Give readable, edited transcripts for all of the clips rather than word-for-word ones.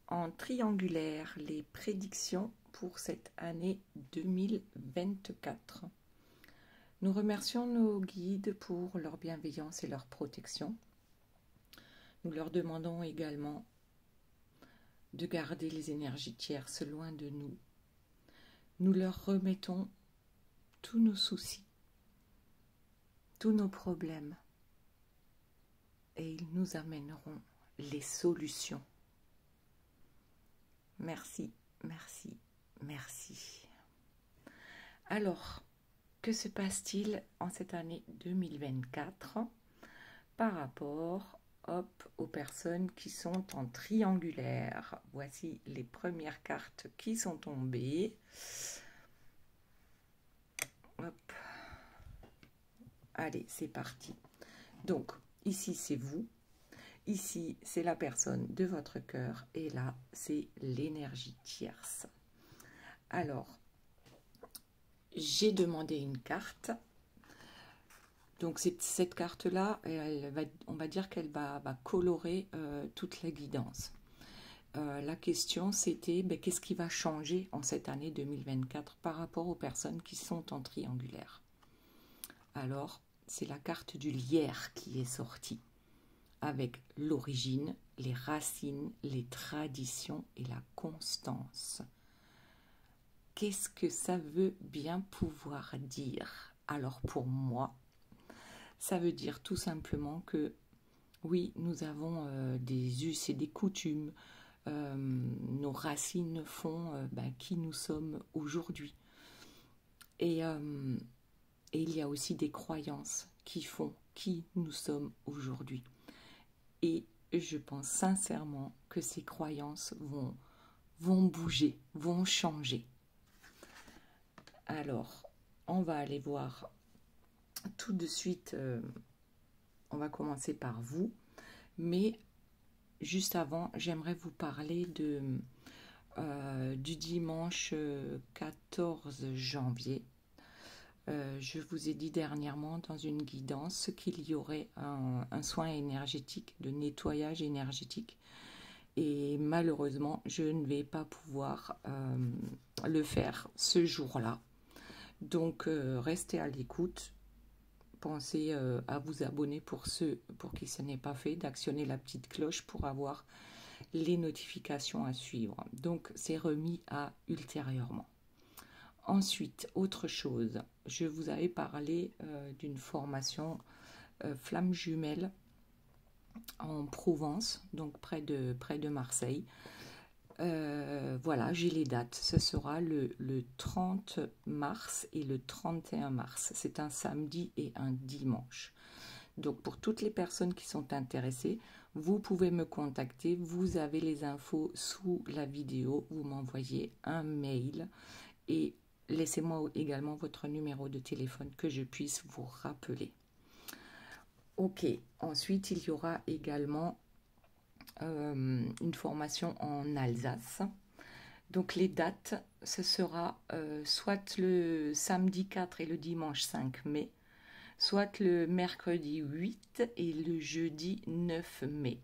en triangulaire les prédictions pour cette année 2024. Nous remercions nos guides pour leur bienveillance et leur protection. Nous leur demandons également de garder les énergies tierces loin de nous. Nous leur remettons tous nos soucis, tous nos problèmes, et ils nous amèneront les solutions. Merci, merci, merci. Alors, que se passe-t-il en cette année 2024 par rapport aux personnes qui sont en triangulaire? Voici les premières cartes qui sont tombées. Hop. Allez, c'est parti. Donc, ici, c'est vous. Ici, c'est la personne de votre cœur. Et là, c'est l'énergie tierce. Alors, j'ai demandé une carte. Donc, cette carte-là, on va dire qu'elle va colorer toute la guidance. La question, c'était qu'est-ce qui va changer en cette année 2024 par rapport aux personnes qui sont en triangulaire? Alors, c'est la carte du lierre qui est sortie, avec l'origine, les racines, les traditions et la constance. Qu'est-ce que ça veut bien pouvoir dire? Alors pour moi, ça veut dire tout simplement que oui, nous avons des us et des coutumes, nos racines font qui nous sommes aujourd'hui. Et il y a aussi des croyances qui font qui nous sommes aujourd'hui. Et je pense sincèrement que ces croyances vont bouger, vont changer. Alors, on va aller voir tout de suite, on va commencer par vous, mais juste avant, j'aimerais vous parler du dimanche 14 janvier. Je vous ai dit dernièrement dans une guidance qu'il y aurait un soin énergétique, de nettoyage énergétique. Et malheureusement, je ne vais pas pouvoir le faire ce jour-là. Donc, restez à l'écoute. Pensez à vous abonner pour ceux pour qui ce n'est pas fait, d'actionner la petite cloche pour avoir les notifications à suivre. Donc, c'est remis à ultérieurement. Ensuite, autre chose, je vous avais parlé d'une formation flamme jumelle en Provence, donc près de Marseille. Voilà, j'ai les dates. Ce sera le 30 mars et le 31 mars. C'est un samedi et un dimanche. Donc, pour toutes les personnes qui sont intéressées, vous pouvez me contacter. Vous avez les infos sous la vidéo. Vous m'envoyez un mail et laissez-moi également votre numéro de téléphone que je puisse vous rappeler. Ok, ensuite il y aura également une formation en Alsace. Donc les dates, ce sera soit le samedi 4 et le dimanche 5 mai, soit le mercredi 8 et le jeudi 9 mai.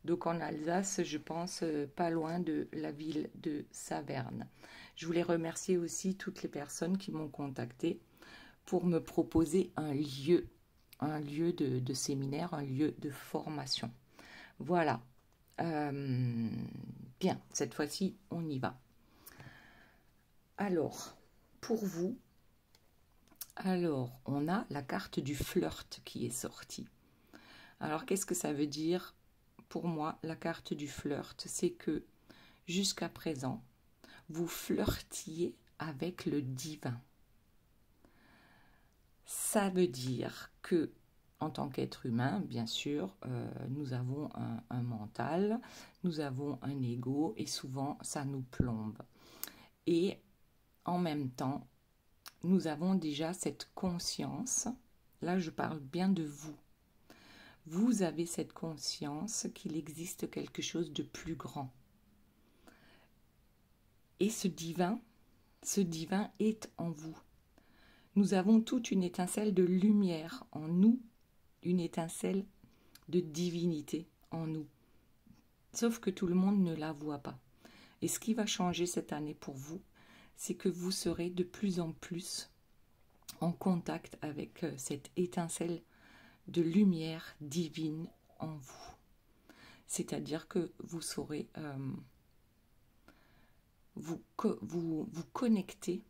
Donc en Alsace, je pense pas loin de la ville de Saverne. Je voulais remercier aussi toutes les personnes qui m'ont contacté pour me proposer un lieu de séminaire, un lieu de formation. Voilà. Bien, cette fois-ci, on y va. Alors, pour vous, on a la carte du flirt qui est sortie. Alors, qu'est-ce que ça veut dire? Pour moi, la carte du flirt, c'est que jusqu'à présent, vous flirtiez avec le divin. Ça veut dire que, en tant qu'être humain, bien sûr, nous avons un mental, nous avons un ego et souvent ça nous plombe. Et en même temps, nous avons déjà cette conscience, là je parle bien de vous. Vous avez cette conscience qu'il existe quelque chose de plus grand. Et ce divin est en vous. Nous avons toute une étincelle de lumière en nous, une étincelle de divinité en nous. Sauf que tout le monde ne la voit pas. Et ce qui va changer cette année pour vous, c'est que vous serez de plus en plus en contact avec cette étincelle de lumière divine en vous. C'est-à-dire que vous saurez vous connecter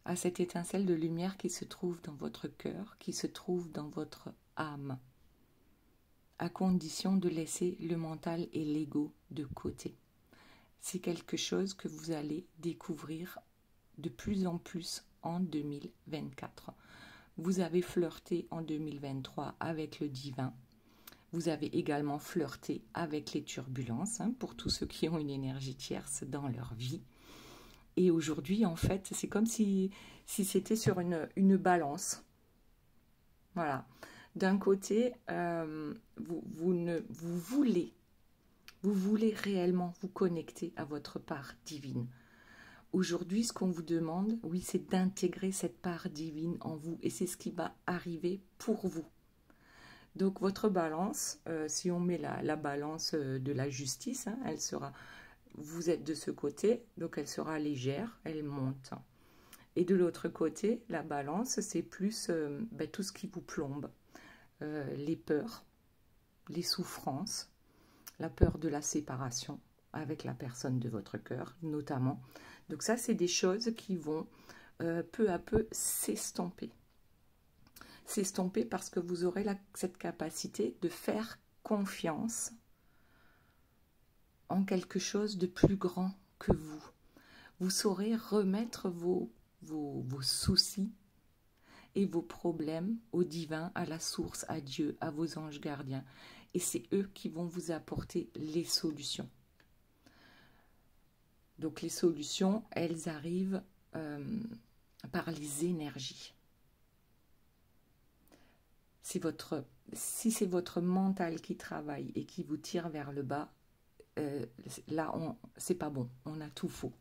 à cette étincelle de lumière qui se trouve dans votre cœur, qui se trouve dans votre âme, à condition de laisser le mental et l'ego de côté. C'est quelque chose que vous allez découvrir de plus en plus en 2024. Vous avez flirté en 2023 avec le divin. Vous avez également flirté avec les turbulences, pour tous ceux qui ont une énergie tierce dans leur vie. Et aujourd'hui, en fait, c'est comme si c'était sur une balance. Voilà. D'un côté, vous voulez réellement vous connecter à votre part divine. Aujourd'hui, ce qu'on vous demande, oui, c'est d'intégrer cette part divine en vous. Et c'est ce qui va arriver pour vous. Donc, votre balance, si on met la balance de la justice, elle sera, vous êtes de ce côté, donc elle sera légère, elle monte. Et de l'autre côté, la balance, c'est plus tout ce qui vous plombe. Les peurs, les souffrances, la peur de la séparation avec la personne de votre cœur, notamment. Donc ça, c'est des choses qui vont peu à peu s'estomper. S'estomper parce que vous aurez cette capacité de faire confiance en quelque chose de plus grand que vous. Vous saurez remettre vos soucis et vos problèmes au divin, à la source, à Dieu, à vos anges gardiens. Et c'est eux qui vont vous apporter les solutions. Donc les solutions, elles arrivent par les énergies. Si c'est votre mental qui travaille et qui vous tire vers le bas, là, c'est pas bon, on a tout faux.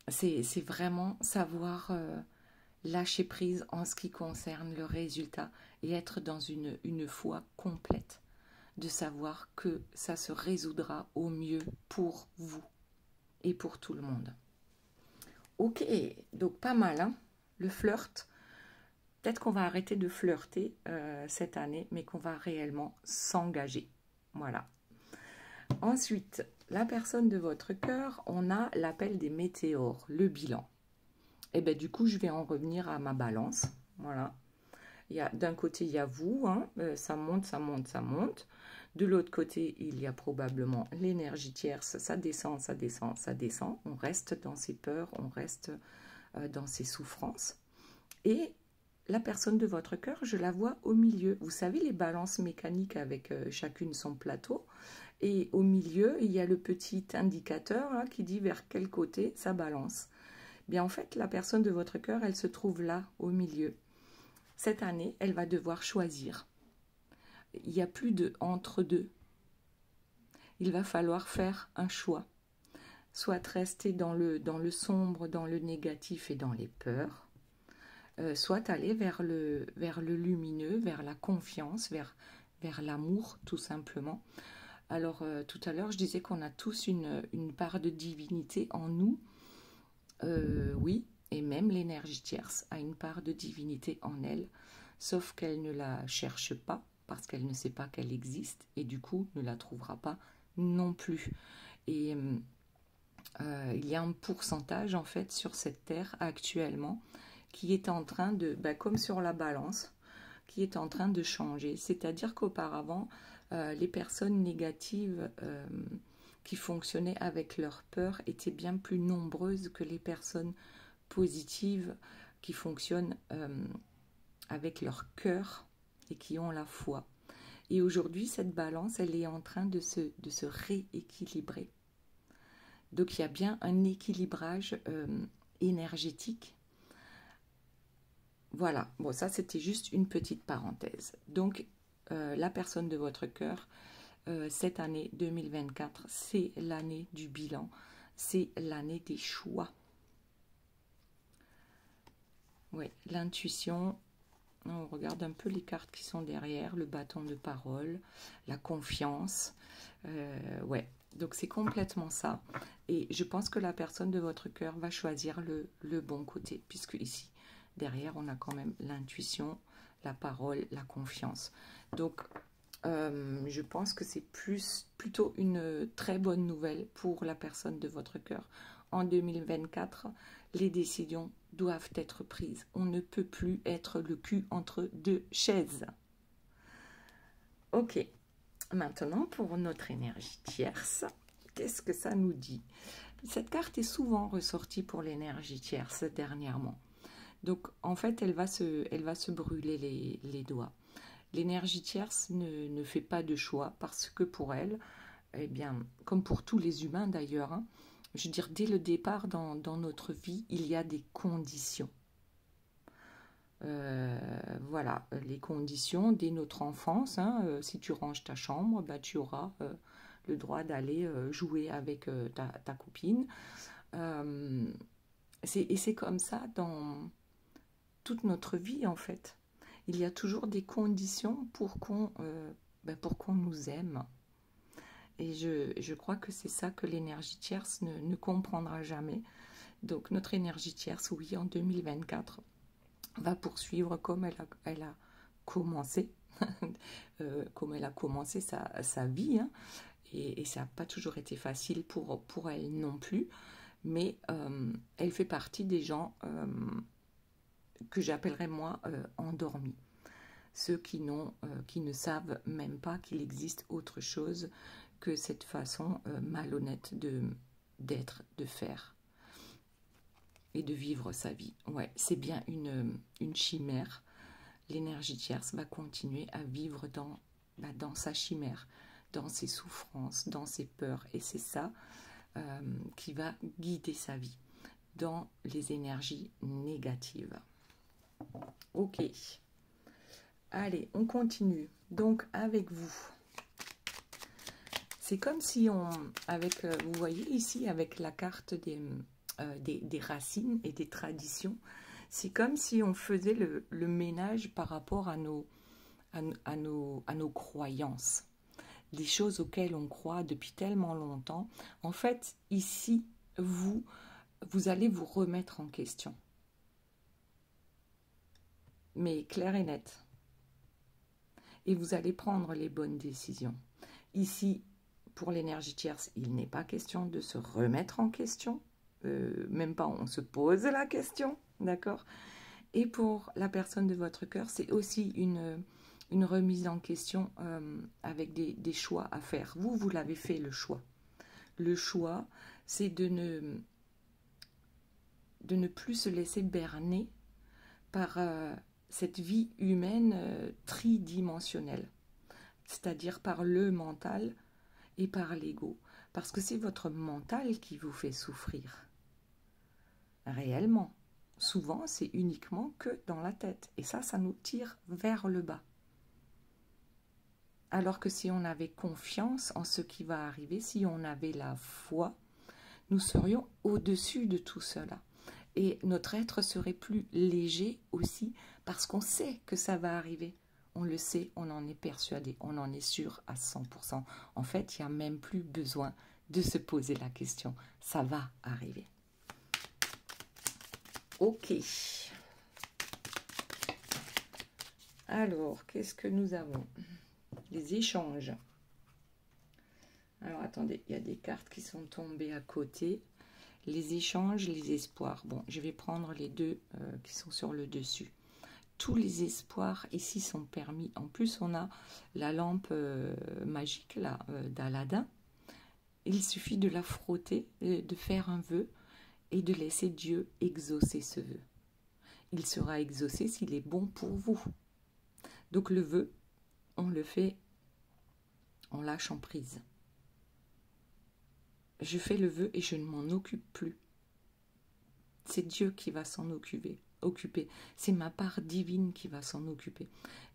C'est vraiment savoir lâcher prise en ce qui concerne le résultat et être dans une foi complète, de savoir que ça se résoudra au mieux pour vous et pour tout le monde. Ok, donc pas mal, hein, le flirt. Peut-être qu'on va arrêter de flirter cette année, mais qu'on va réellement s'engager. Voilà. Ensuite, la personne de votre cœur, on a l'appel des météores, le bilan. Et bien du coup, je vais en revenir à ma balance. Voilà. D'un côté, il y a vous, hein, ça monte, ça monte, ça monte. De l'autre côté, il y a probablement l'énergie tierce, ça descend, ça descend, ça descend. On reste dans ses peurs, on reste dans ses souffrances. Et la personne de votre cœur, je la vois au milieu. Vous savez, les balances mécaniques avec chacune son plateau. Et au milieu, il y a le petit indicateur là, qui dit vers quel côté ça balance. Bien, en fait, la personne de votre cœur, elle se trouve là, au milieu. Cette année, elle va devoir choisir. Il n'y a plus de entre-deux. Il va falloir faire un choix. Soit rester dans le sombre, dans le négatif et dans les peurs. Soit aller vers le lumineux, vers la confiance, vers l'amour, tout simplement. Alors, tout à l'heure, je disais qu'on a tous une part de divinité en nous. Oui, et même l'énergie tierce a une part de divinité en elle, sauf qu'elle ne la cherche pas, parce qu'elle ne sait pas qu'elle existe, et du coup, ne la trouvera pas non plus. Et il y a un pourcentage, en fait, sur cette terre, actuellement, qui est en train de, comme sur la balance, qui est en train de changer. C'est-à-dire qu'auparavant, les personnes négatives qui fonctionnaient avec leur peur étaient bien plus nombreuses que les personnes positives qui fonctionnent avec leur cœur et qui ont la foi. Et aujourd'hui, cette balance, elle est en train de se rééquilibrer. Donc, il y a bien un équilibrage énergétique. Voilà, bon, ça, c'était juste une petite parenthèse. Donc, la personne de votre cœur, cette année 2024, c'est l'année du bilan, c'est l'année des choix. Oui, l'intuition, On regarde un peu les cartes qui sont derrière, le bâton de parole, la confiance. Ouais, donc c'est complètement ça. Et je pense que la personne de votre cœur va choisir le bon côté, puisque ici, derrière, on a quand même l'intuition, la parole, la confiance. Donc, je pense que c'est plutôt une très bonne nouvelle pour la personne de votre cœur. En 2024, les décisions doivent être prises. On ne peut plus être le cul entre deux chaises. Ok, maintenant pour notre énergie tierce, qu'est-ce que ça nous dit? Cette carte est souvent ressortie pour l'énergie tierce dernièrement. Donc en fait, elle va se brûler les doigts. L'énergie tierce ne fait pas de choix parce que pour elle, eh bien, comme pour tous les humains d'ailleurs, hein, je veux dire, dès le départ dans notre vie, il y a des conditions. Voilà, les conditions dès notre enfance. Hein, si tu ranges ta chambre, bah, tu auras le droit d'aller jouer avec ta copine. Et c'est comme ça dans toute notre vie en fait. Il y a toujours des conditions pour qu'on nous aime. Et je crois que c'est ça que l'énergie tierce ne comprendra jamais. Donc notre énergie tierce, oui, en 2024, va poursuivre comme elle a commencé, comme elle a commencé sa vie. Hein. Et ça n'a pas toujours été facile pour elle non plus. Mais elle fait partie des gens que j'appellerais moi endormis. Ceux qui ne savent même pas qu'il existe autre chose que cette façon malhonnête d'être, de faire et de vivre sa vie. Ouais, c'est bien une chimère. L'énergie tierce va continuer à vivre dans sa chimère, dans ses souffrances, dans ses peurs. Et c'est ça qui va guider sa vie dans les énergies négatives. Ok. Allez, on continue. Donc, avec vous. C'est comme si vous voyez ici, avec la carte des racines et des traditions, c'est comme si on faisait le ménage par rapport à nos croyances, des choses auxquelles on croit depuis tellement longtemps. En fait, ici, vous allez vous remettre en question. Mais clair et net. Et vous allez prendre les bonnes décisions. Ici, pour l'énergie tierce, il n'est pas question de se remettre en question. Même pas, on se pose la question, d'accord? Et pour la personne de votre cœur, c'est aussi une remise en question avec des choix à faire. Vous l'avez fait, le choix. Le choix, c'est de ne plus se laisser berner par cette vie humaine tridimensionnelle, c'est-à-dire par le mental et par l'ego, parce que c'est votre mental qui vous fait souffrir. Réellement, souvent c'est uniquement que dans la tête, et ça nous tire vers le bas. Alors que si on avait confiance en ce qui va arriver, si on avait la foi, nous serions au-dessus de tout cela. Et notre être serait plus léger aussi, parce qu'on sait que ça va arriver. On le sait, on en est persuadé, on en est sûr à 100%. En fait, il n'y a même plus besoin de se poser la question. Ça va arriver. Ok. Alors, qu'est-ce que nous avons? Les échanges. Alors, attendez, il y a des cartes qui sont tombées à côté. Les échanges, les espoirs. Bon, je vais prendre les deux qui sont sur le dessus. Tous les espoirs ici sont permis. En plus, on a la lampe magique là d'Aladin. Il suffit de la frotter, de faire un vœu et de laisser Dieu exaucer ce vœu. Il sera exaucé s'il est bon pour vous. Donc le vœu, on le fait en lâchant prise. Je fais le vœu et je ne m'en occupe plus. C'est Dieu qui va s'en occuper. C'est ma part divine qui va s'en occuper.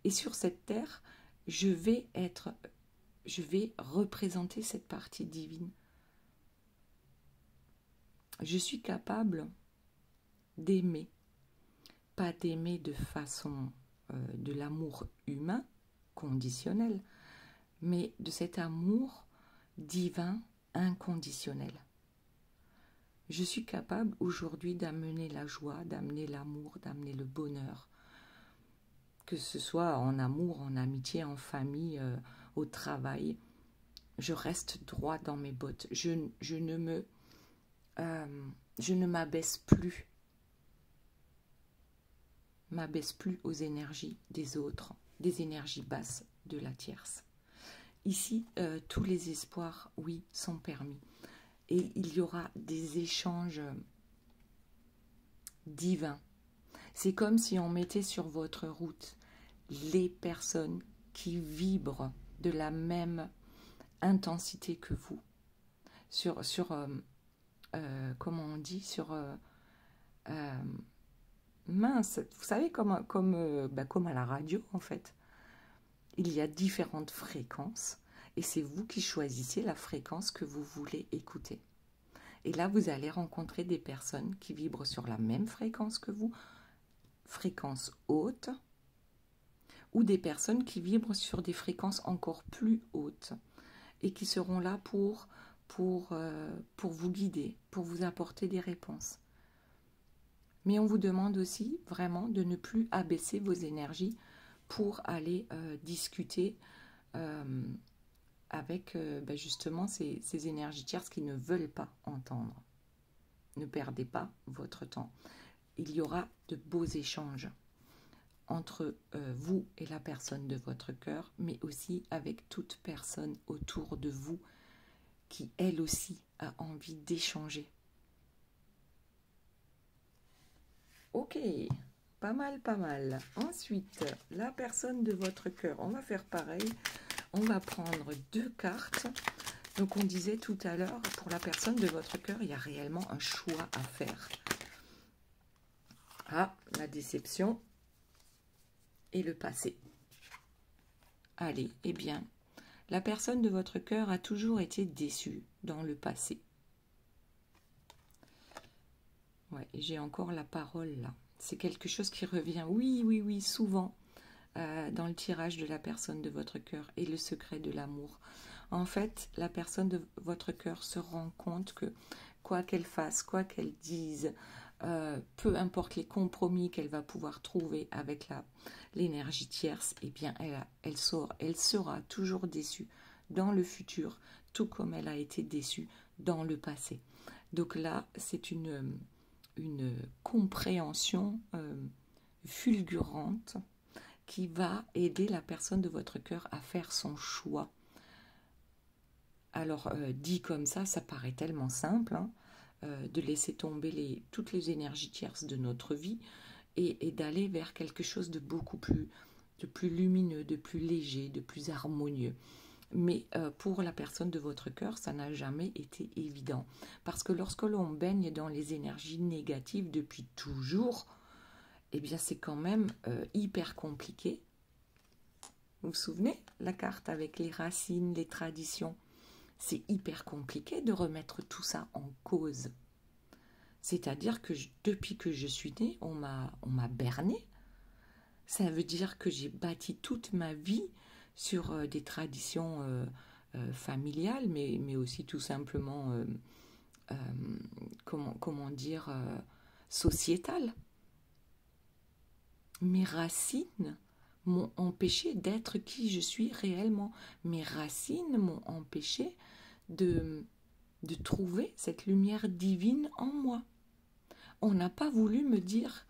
Et sur cette terre, je vais représenter cette partie divine. Je suis capable d'aimer, pas d'aimer de façon de l'amour humain conditionnel, mais de cet amour divin inconditionnel. Je suis capable aujourd'hui d'amener la joie, d'amener l'amour, d'amener le bonheur, que ce soit en amour, en amitié, en famille, au travail. Je reste droit dans mes bottes. Je ne m'abaisse plus. M'abaisse plus aux énergies des autres, des énergies basses de la tierce. Ici, tous les espoirs, oui, sont permis. Et il y aura des échanges divins. C'est comme si on mettait sur votre route les personnes qui vibrent de la même intensité que vous. Comment on dit, mince, vous savez, comme à la radio, en fait. Il y a différentes fréquences et c'est vous qui choisissez la fréquence que vous voulez écouter. Et là, vous allez rencontrer des personnes qui vibrent sur la même fréquence que vous, fréquence haute, ou des personnes qui vibrent sur des fréquences encore plus hautes et qui seront là pour vous guider, pour vous apporter des réponses. Mais on vous demande aussi vraiment de ne plus abaisser vos énergies pour aller discuter avec justement ces énergies tierces qui ne veulent pas entendre. Ne perdez pas votre temps. Il y aura de beaux échanges entre vous et la personne de votre cœur, mais aussi avec toute personne autour de vous qui, elle aussi, a envie d'échanger. Ok, pas mal, pas mal. Ensuite, la personne de votre cœur, on va faire pareil. On va prendre 2 cartes. Donc, on disait tout à l'heure, pour la personne de votre cœur, il y a réellement un choix à faire. Ah, la déception et le passé. Allez, eh bien, la personne de votre cœur a toujours été déçue dans le passé. Ouais, j'ai encore la parole là. C'est quelque chose qui revient, oui, souvent dans le tirage de la personne de votre cœur et le secret de l'amour. En fait, la personne de votre cœur se rend compte que quoi qu'elle fasse, quoi qu'elle dise, peu importe les compromis qu'elle va pouvoir trouver avec l'énergie tierce, eh bien, elle sera toujours déçue dans le futur, tout comme elle a été déçue dans le passé. Donc là, c'est une compréhension fulgurante qui va aider la personne de votre cœur à faire son choix. Alors, dit comme ça paraît tellement simple, hein, de laisser tomber toutes les énergies tierces de notre vie et d'aller vers quelque chose de beaucoup plus lumineux, de plus léger, de plus harmonieux. Mais pour la personne de votre cœur, ça n'a jamais été évident. Parce que lorsque l'on baigne dans les énergies négatives depuis toujours, eh bien c'est quand même hyper compliqué. Vous vous souvenez, la carte avec les racines, les traditions, c'est hyper compliqué de remettre tout ça en cause. C'est-à-dire que depuis que je suis née, on m'a bernée. Ça veut dire que j'ai bâti toute ma vie sur des traditions familiales, mais aussi tout simplement, comment dire, sociétales. Mes racines m'ont empêché d'être qui je suis réellement. Mes racines m'ont empêché de trouver cette lumière divine en moi. On n'a pas voulu me dire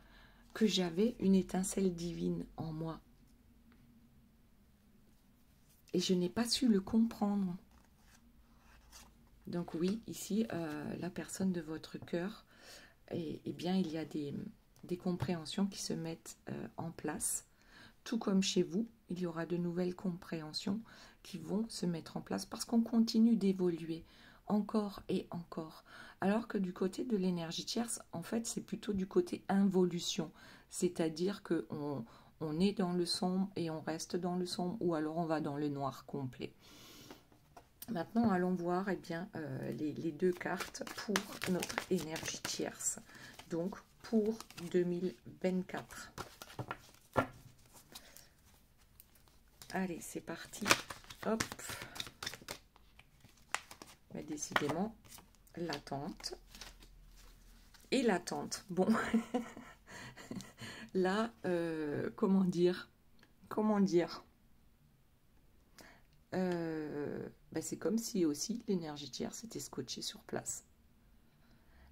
que j'avais une étincelle divine en moi. Et je n'ai pas su le comprendre. Donc oui, ici, la personne de votre cœur, eh bien, il y a des compréhensions qui se mettent en place. Tout comme chez vous, il y aura de nouvelles compréhensions qui vont se mettre en place parce qu'on continue d'évoluer encore et encore. Alors que du côté de l'énergie tierce, en fait, c'est plutôt du côté involution. C'est-à-dire qu'on est dans le sombre et on reste dans le sombre ou alors on va dans le noir complet. Maintenant, allons voir les 2 cartes pour notre énergie tierce. Donc, pour 2024. Allez, c'est parti. Hop. Mais décidément, l'attente. Et l'attente. Bon. Là, comment dire? Ben c'est comme si aussi l'énergie tierce était scotchée sur place.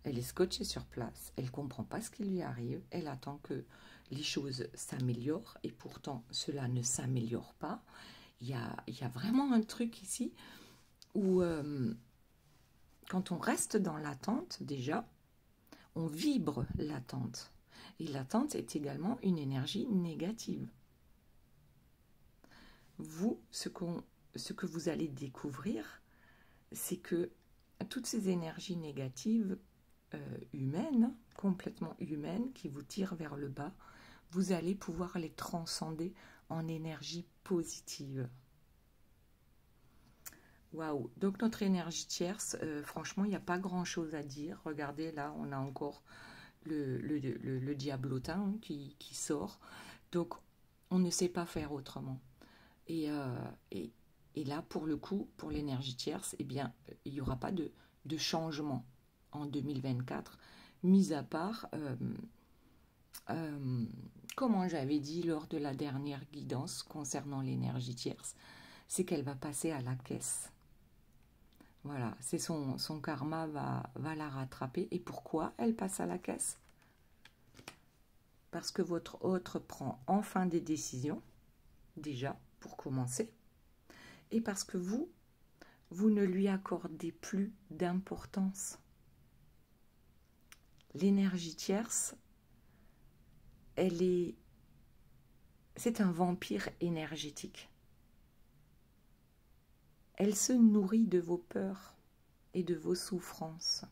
Elle est scotchée sur place, elle ne comprend pas ce qui lui arrive, elle attend que les choses s'améliorent et pourtant cela ne s'améliore pas. Il y a vraiment un truc ici où quand on reste dans l'attente, déjà, on vibre l'attente. Et l'attente est également une énergie négative. Vous, ce que vous allez découvrir, c'est que toutes ces énergies négatives humaines, complètement humaines, qui vous tirent vers le bas, vous allez pouvoir les transcender en énergie positive. Waouh! Donc notre énergie tierce, franchement, il n'y a pas grand-chose à dire. Regardez, là, on a encore le diablotin qui sort. Donc, on ne sait pas faire autrement. Et là, pour le coup, pour l'énergie tierce, eh bien, il n'y aura pas de changement en 2024, mis à part, comment j'avais dit lors de la dernière guidance concernant l'énergie tierce, c'est qu'elle va passer à la caisse. Voilà, c'est son karma va la rattraper. Et pourquoi elle passe à la caisse? Parce que votre autre prend enfin des décisions, déjà, pour commencer. Et parce que vous ne lui accordez plus d'importance. L'énergie tierce, c'est un vampire énergétique. Elle se nourrit de vos peurs et de vos souffrances.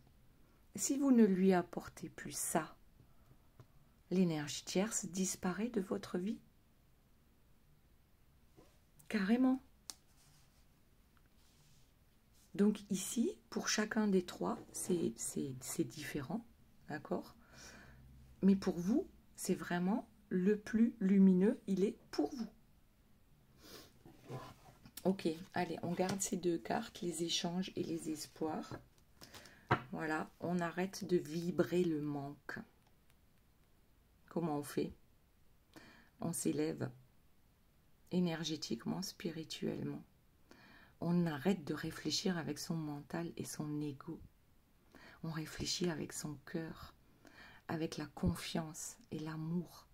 Si vous ne lui apportez plus ça, l'énergie tierce disparaît de votre vie. Carrément. Donc ici, pour chacun des trois, c'est différent, d'accord? Mais pour vous, c'est vraiment le plus lumineux, il est pour vous. Ok, allez, on garde ces deux cartes, les échanges et les espoirs. Voilà, on arrête de vibrer le manque. Comment on fait? On s'élève énergétiquement, spirituellement. On arrête de réfléchir avec son mental et son ego. On réfléchit avec son cœur, avec la confiance et l'amour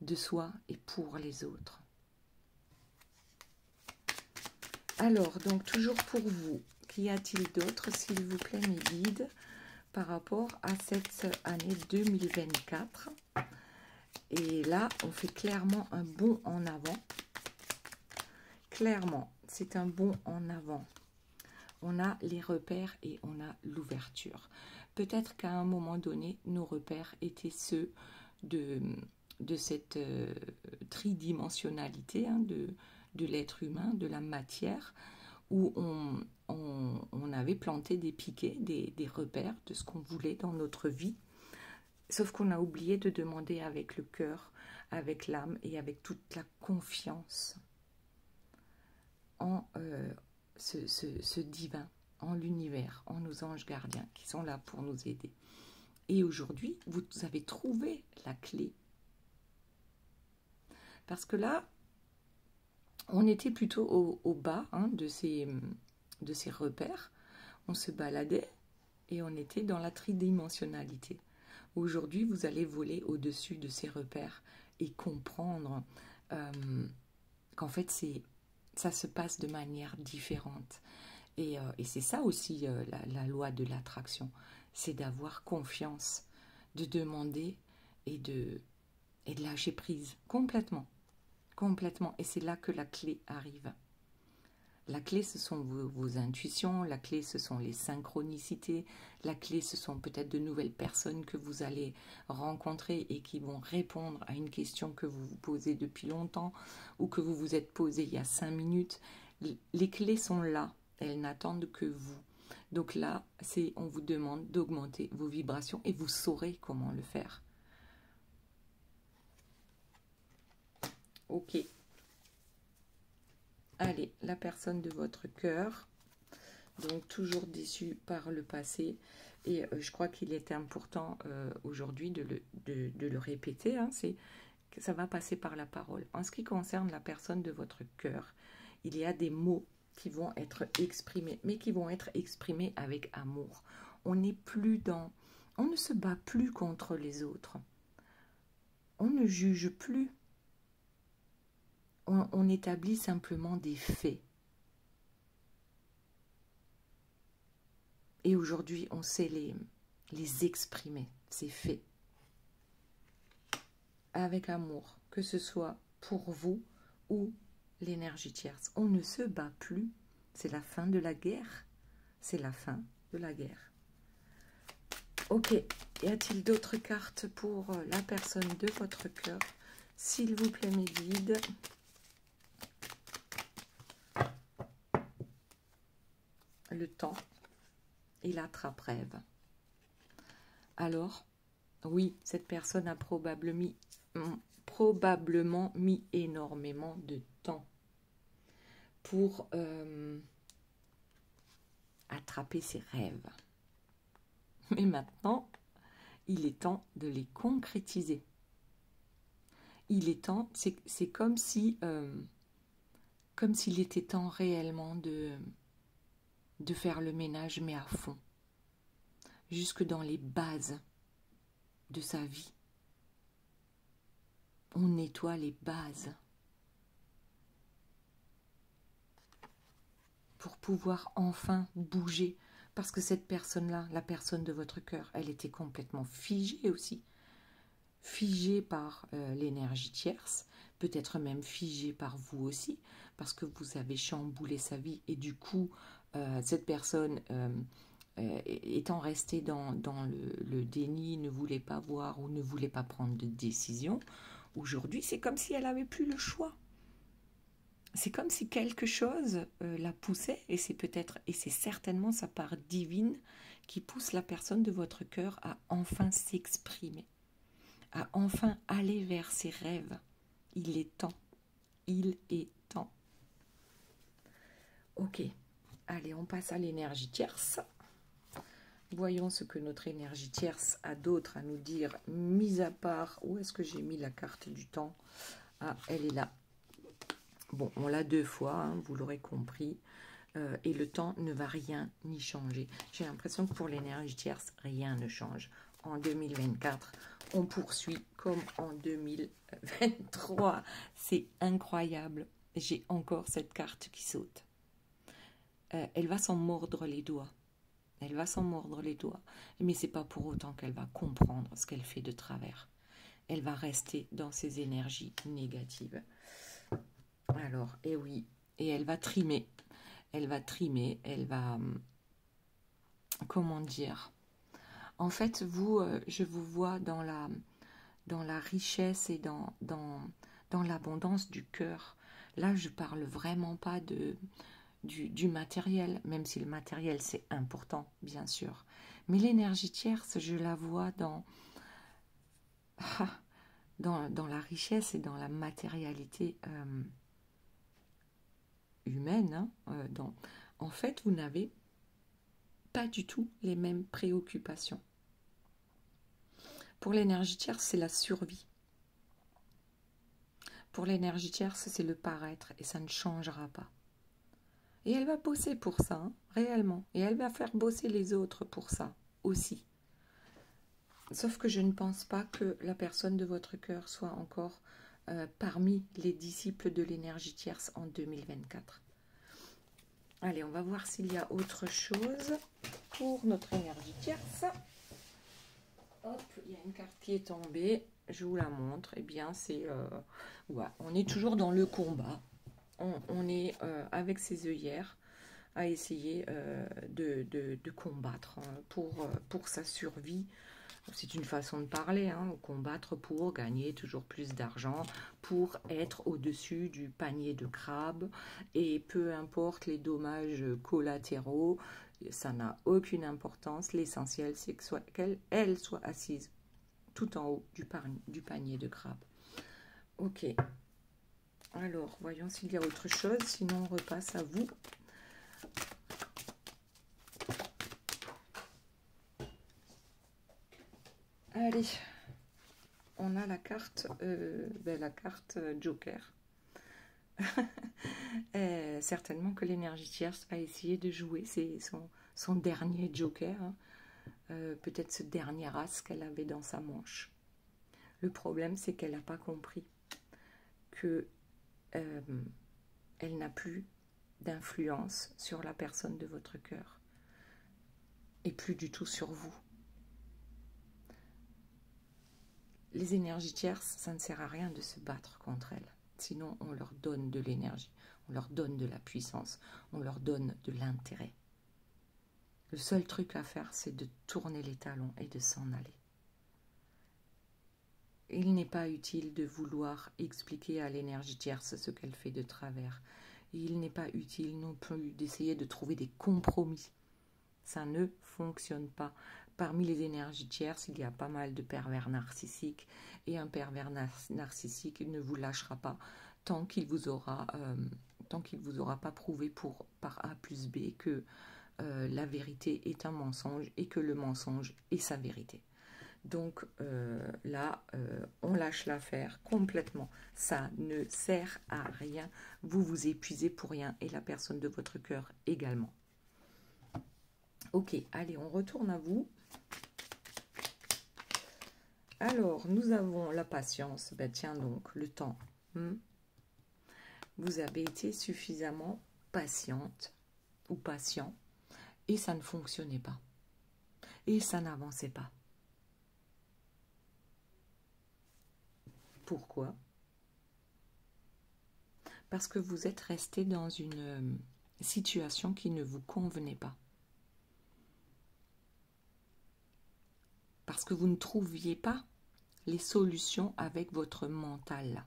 de soi et pour les autres. Alors, donc, toujours pour vous, qu'y a-t-il d'autre, s'il vous plaît, mes guides, par rapport à cette année 2024? Et là, on fait clairement un bond en avant. Clairement, c'est un bond en avant. On a les repères et on a l'ouverture. Peut-être qu'à un moment donné, nos repères étaient ceux de cette tridimensionnalité, hein, de l'être humain, de la matière, où on avait planté des piquets, des repères de ce qu'on voulait dans notre vie. Sauf qu'on a oublié de demander avec le cœur, avec l'âme et avec toute la confiance en ce divin, en l'univers, en nos anges gardiens qui sont là pour nous aider. Et aujourd'hui, vous avez trouvé la clé. Parce que là, on était plutôt au bas, hein, de ces repères. On se baladait et on était dans la tridimensionnalité. Aujourd'hui, vous allez voler au-dessus de ces repères et comprendre qu'en fait, ça se passe de manière différente. Et c'est ça aussi la loi de l'attraction, c'est d'avoir confiance, de demander et de lâcher prise complètement. Complètement. Et c'est là que la clé arrive. La clé, ce sont vos intuitions, la clé, ce sont les synchronicités, la clé, ce sont peut-être de nouvelles personnes que vous allez rencontrer et qui vont répondre à une question que vous vous posez depuis longtemps ou que vous vous êtes posé il y a 5 minutes. Les clés sont là, elles n'attendent que vous. Donc là, on vous demande d'augmenter vos vibrations et vous saurez comment le faire. Ok. Allez, la personne de votre cœur, donc toujours déçue par le passé. Et je crois qu'il est important aujourd'hui de le répéter, hein, c'est que ça va passer par la parole. En ce qui concerne la personne de votre cœur, il y a des mots qui vont être exprimés, mais qui vont être exprimés avec amour. On n'est plus dans... On ne se bat plus contre les autres. On ne juge plus. On établit simplement des faits. Et aujourd'hui, on sait les exprimer, ces faits. Avec amour, que ce soit pour vous ou l'énergie tierce. On ne se bat plus. C'est la fin de la guerre. C'est la fin de la guerre. Ok. Y a-t-il d'autres cartes pour la personne de votre cœur? S'il vous plaît, mes guides. Le temps et la trappe-rêve. Alors, oui, cette personne a probablement mis énormément de temps pour attraper ses rêves. Mais maintenant, il est temps de les concrétiser. Il est temps, c'est comme si, comme s'il était temps réellement de faire le ménage, mais à fond, jusque dans les bases de sa vie. On nettoie les bases pour pouvoir enfin bouger. Parce que cette personne-là, la personne de votre cœur, elle était complètement figée aussi. Figée par l'énergie tierce, peut-être même figée par vous aussi, parce que vous avez chamboulé sa vie et du coup, cette personne, étant restée dans le déni, ne voulait pas voir ou ne voulait pas prendre de décision, aujourd'hui, c'est comme si elle n'avait plus le choix. C'est comme si quelque chose la poussait, et c'est peut-être, et c'est certainement sa part divine qui pousse la personne de votre cœur à enfin s'exprimer, à enfin aller vers ses rêves. Il est temps. Il est temps. Ok. Allez, on passe à l'énergie tierce. Voyons ce que notre énergie tierce a d'autre à nous dire, mis à part... Où est-ce que j'ai mis la carte du temps? Ah, elle est là. Bon, on l'a 2 fois, hein, vous l'aurez compris. Et le temps ne va rien ni changer. J'ai l'impression que pour l'énergie tierce, rien ne change. En 2024, on poursuit comme en 2023. C'est incroyable. J'ai encore cette carte qui saute. Elle va s'en mordre les doigts. Elle va s'en mordre les doigts. Mais c'est pas pour autant qu'elle va comprendre ce qu'elle fait de travers. Elle va rester dans ses énergies négatives. Alors, et oui, et elle va trimer. Elle va trimer, elle va... Comment dire? En fait, vous, je vous vois dans la richesse et dans l'abondance du cœur. Là, je parle vraiment pas du matériel, même si le matériel, c'est important, bien sûr. Mais l'énergie tierce, je la vois dans la richesse et dans la matérialité humaine. Hein, en fait, vous n'avez pas du tout les mêmes préoccupations. Pour l'énergie tierce, c'est la survie. Pour l'énergie tierce, c'est le paraître et ça ne changera pas. Et elle va bosser pour ça, hein, réellement. Et elle va faire bosser les autres pour ça aussi. Sauf que je ne pense pas que la personne de votre cœur soit encore parmi les disciples de l'énergie tierce en 2024. Allez, on va voir s'il y a autre chose pour notre énergie tierce. Hop, il y a une carte qui est tombée. Je vous la montre. Eh bien, c'est... ouais, on est toujours dans le combat. On est avec ses œillères à essayer de combattre pour sa survie. C'est une façon de parler, hein, combattre pour gagner toujours plus d'argent, pour être au-dessus du panier de crabes, et peu importe les dommages collatéraux, ça n'a aucune importance. L'essentiel, c'est qu'elle soit assise tout en haut du panier de crabes. Ok. Alors, voyons s'il y a autre chose, sinon on repasse à vous. Allez, on a la carte Joker. Certainement que l'énergie tierce va essayer de jouer, c'est son dernier Joker, hein. Peut-être ce dernier as qu'elle avait dans sa manche. Le problème, c'est qu'elle n'a pas compris que elle n'a plus d'influence sur la personne de votre cœur et plus du tout sur vous. Les énergies tierces, ça ne sert à rien de se battre contre elles. Sinon, on leur donne de l'énergie, on leur donne de la puissance, on leur donne de l'intérêt. Le seul truc à faire, c'est de tourner les talons et de s'en aller. Il n'est pas utile de vouloir expliquer à l'énergie tierce ce qu'elle fait de travers. Il n'est pas utile non plus d'essayer de trouver des compromis. Ça ne fonctionne pas. Parmi les énergies tierces, il y a pas mal de pervers narcissiques. Et un pervers narcissique ne vous lâchera pas tant qu'il vous aura pas prouvé par A plus B que la vérité est un mensonge et que le mensonge est sa vérité. Donc là, on lâche l'affaire complètement. Ça ne sert à rien. Vous vous épuisez pour rien et la personne de votre cœur également. Ok, allez, on retourne à vous. Alors, nous avons la patience. Ben, tiens donc, le temps. Vous avez été suffisamment patiente ou patient et ça ne fonctionnait pas. Et ça n'avançait pas. Pourquoi? Parce que vous êtes resté dans une situation qui ne vous convenait pas. Parce que vous ne trouviez pas les solutions avec votre mental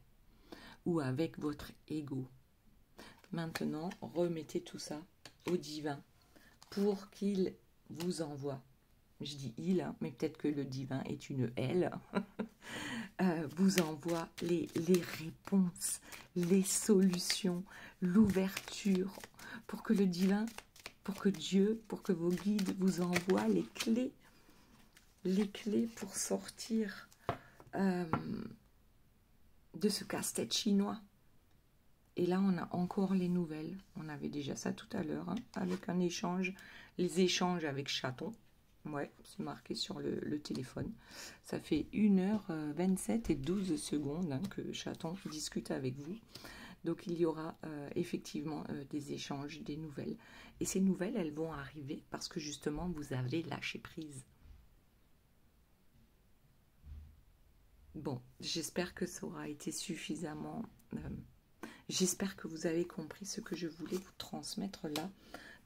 ou avec votre ego. Maintenant, remettez tout ça au divin pour qu'il vous envoie. Je dis il, hein, mais peut-être que le divin est une elle. Vous envoie les réponses, les solutions, l'ouverture, pour que le divin, pour que Dieu, pour que vos guides vous envoient les clés pour sortir de ce casse-tête chinois. Et là, on a encore les nouvelles. On avait déjà ça tout à l'heure, hein, avec un échange, les échanges avec Chaton. Ouais, c'est marqué sur le téléphone. Ça fait 1h27 et 12 secondes hein, que Chaton discute avec vous. Donc, il y aura effectivement des échanges, des nouvelles. Et ces nouvelles, elles vont arriver parce que justement, vous avez lâché prise. Bon, j'espère que ça aura été suffisamment... j'espère que vous avez compris ce que je voulais vous transmettre là,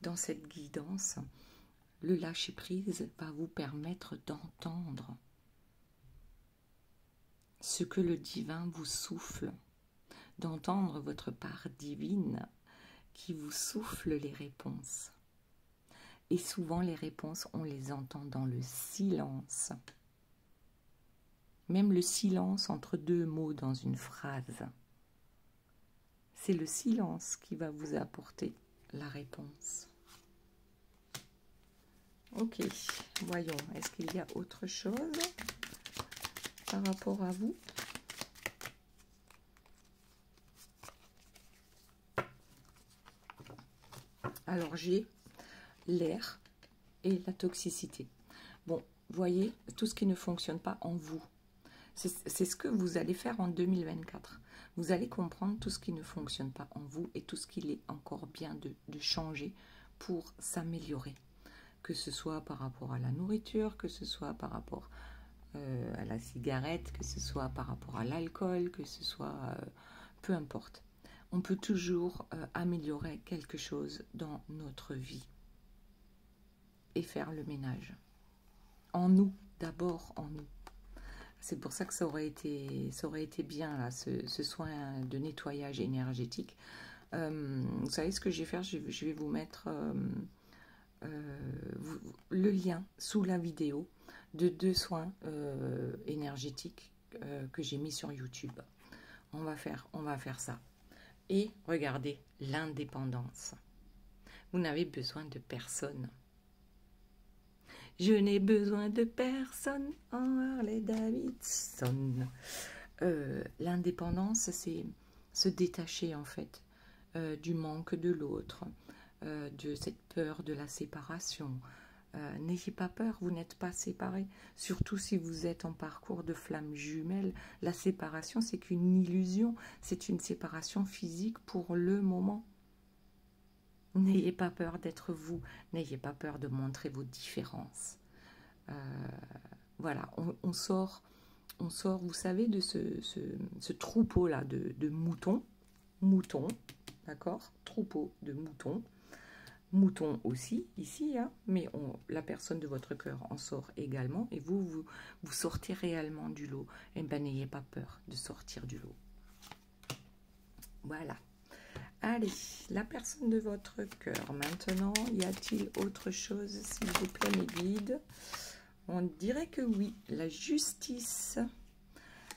dans cette guidance. Le lâcher-prise va vous permettre d'entendre ce que le divin vous souffle, d'entendre votre part divine qui vous souffle les réponses. Et souvent, les réponses, on les entend dans le silence. Même le silence entre deux mots dans une phrase. C'est le silence qui va vous apporter la réponse. Ok, voyons, est-ce qu'il y a autre chose par rapport à vous? Alors, j'ai l'air et la toxicité. Bon, voyez, tout ce qui ne fonctionne pas en vous. C'est ce que vous allez faire en 2024. Vous allez comprendre tout ce qui ne fonctionne pas en vous et tout ce qu'il est encore bien de changer pour s'améliorer. Que ce soit par rapport à la nourriture, que ce soit par rapport à la cigarette, que ce soit par rapport à l'alcool, que ce soit... peu importe. On peut toujours améliorer quelque chose dans notre vie et faire le ménage. En nous, d'abord en nous. C'est pour ça que ça aurait été bien, là, ce soin de nettoyage énergétique. Vous savez ce que je vais faire? Je vais vous mettre le lien sous la vidéo de 2 soins énergétiques que j'ai mis sur YouTube. On va faire ça. Et regardez, l'indépendance. Vous n'avez besoin de personne. Je n'ai besoin de personne en Harley Davidson. L'indépendance, c'est se détacher en fait du manque de l'autre, de cette peur de la séparation. N'ayez pas peur, vous n'êtes pas séparés. Surtout si vous êtes en parcours de flamme jumelle. La séparation, c'est qu'une illusion. C'est une séparation physique pour le moment. N'ayez pas peur d'être vous. N'ayez pas peur de montrer vos différences. Voilà, on sort, vous savez, de ce troupeau-là de moutons. Moutons, d'accord? Troupeau de moutons. Moutons aussi, ici, hein, mais la personne de votre cœur en sort également, et vous sortez réellement du lot. Eh bien, n'ayez pas peur de sortir du lot. Voilà. Allez, la personne de votre cœur. Maintenant, y a-t-il autre chose, s'il vous plaît, mes guides? On dirait que oui. La justice,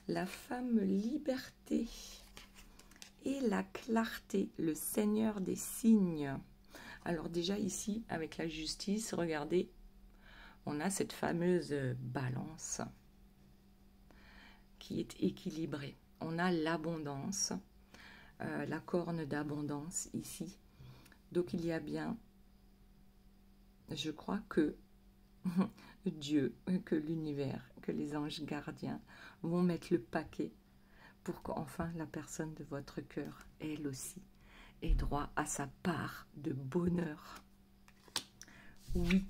la femme liberté et la clarté, le Seigneur des signes. Alors déjà ici, avec la justice, regardez, on a cette fameuse balance qui est équilibrée. On a l'abondance, la corne d'abondance ici. Donc il y a bien, je crois que Dieu, que l'univers, que les anges gardiens vont mettre le paquet pour qu'enfin la personne de votre cœur, elle aussi, ait droit à sa part de bonheur. Oui,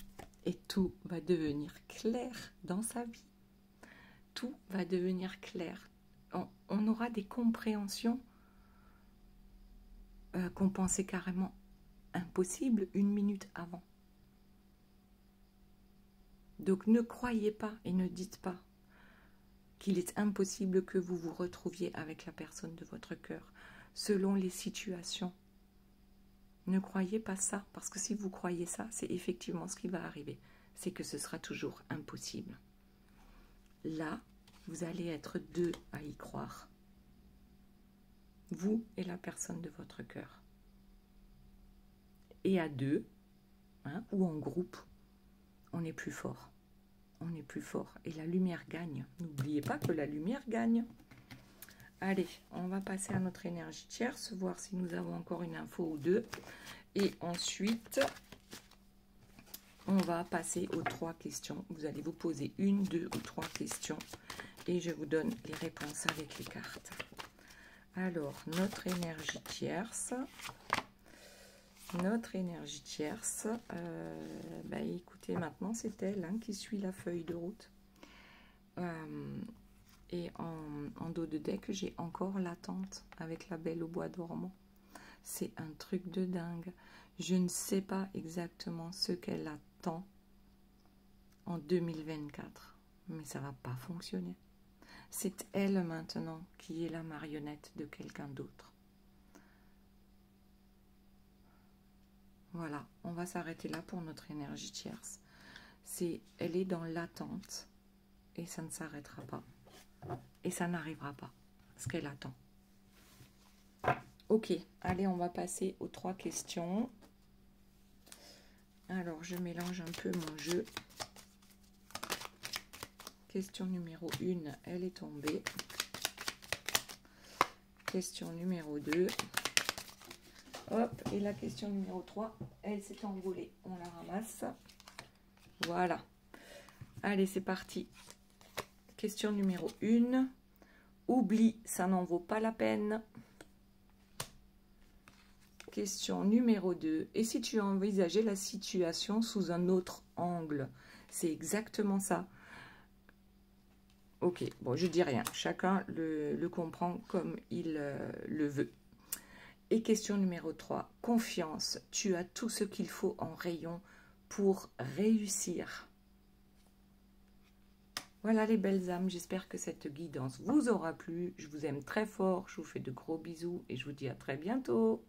et tout va devenir clair dans sa vie. Tout va devenir clair. On aura des compréhensions qu'on pensait carrément impossibles 1 minute avant. Donc ne croyez pas et ne dites pas qu'il est impossible que vous vous retrouviez avec la personne de votre cœur selon les situations. Ne croyez pas ça, parce que si vous croyez ça, c'est effectivement ce qui va arriver. C'est que ce sera toujours impossible. Là, vous allez être 2 à y croire. Vous et la personne de votre cœur. Et à 2, hein, ou en groupe, on est plus fort. On est plus fort. Et la lumière gagne. N'oubliez pas que la lumière gagne. Allez, on va passer à notre énergie tierce, voir si nous avons encore une info ou 2. Et ensuite, on va passer aux 3 questions. Vous allez vous poser 1, 2 ou 3 questions. Et je vous donne les réponses avec les cartes. Alors, notre énergie tierce. Notre énergie tierce, écoutez, maintenant c'est elle qui suit la feuille de route. Et en dos de deck, j'ai encore l'attente avec la Belle au bois dormant. C'est un truc de dingue. Je ne sais pas exactement ce qu'elle attend en 2024, mais ça ne va pas fonctionner. C'est elle maintenant qui est la marionnette de quelqu'un d'autre. Voilà, on va s'arrêter là pour notre énergie tierce. Elle est dans l'attente et ça ne s'arrêtera pas. Et ça n'arrivera pas, ce qu'elle attend. Ok, allez, on va passer aux 3 questions. Alors, je mélange un peu mon jeu. Question numéro 1, elle est tombée. Question numéro 2. Hop, et la question numéro 3, elle s'est envolée. On la ramasse. Voilà. Allez, c'est parti. Question numéro 1. Oublie, ça n'en vaut pas la peine. Question numéro 2. Et si tu envisageais la situation sous un autre angle? C'est exactement ça. Ok, bon, je dis rien. Chacun le comprend comme il le veut. Et question numéro 3, confiance, tu as tout ce qu'il faut en rayon pour réussir. Voilà les belles âmes, j'espère que cette guidance vous aura plu. Je vous aime très fort, je vous fais de gros bisous et je vous dis à très bientôt.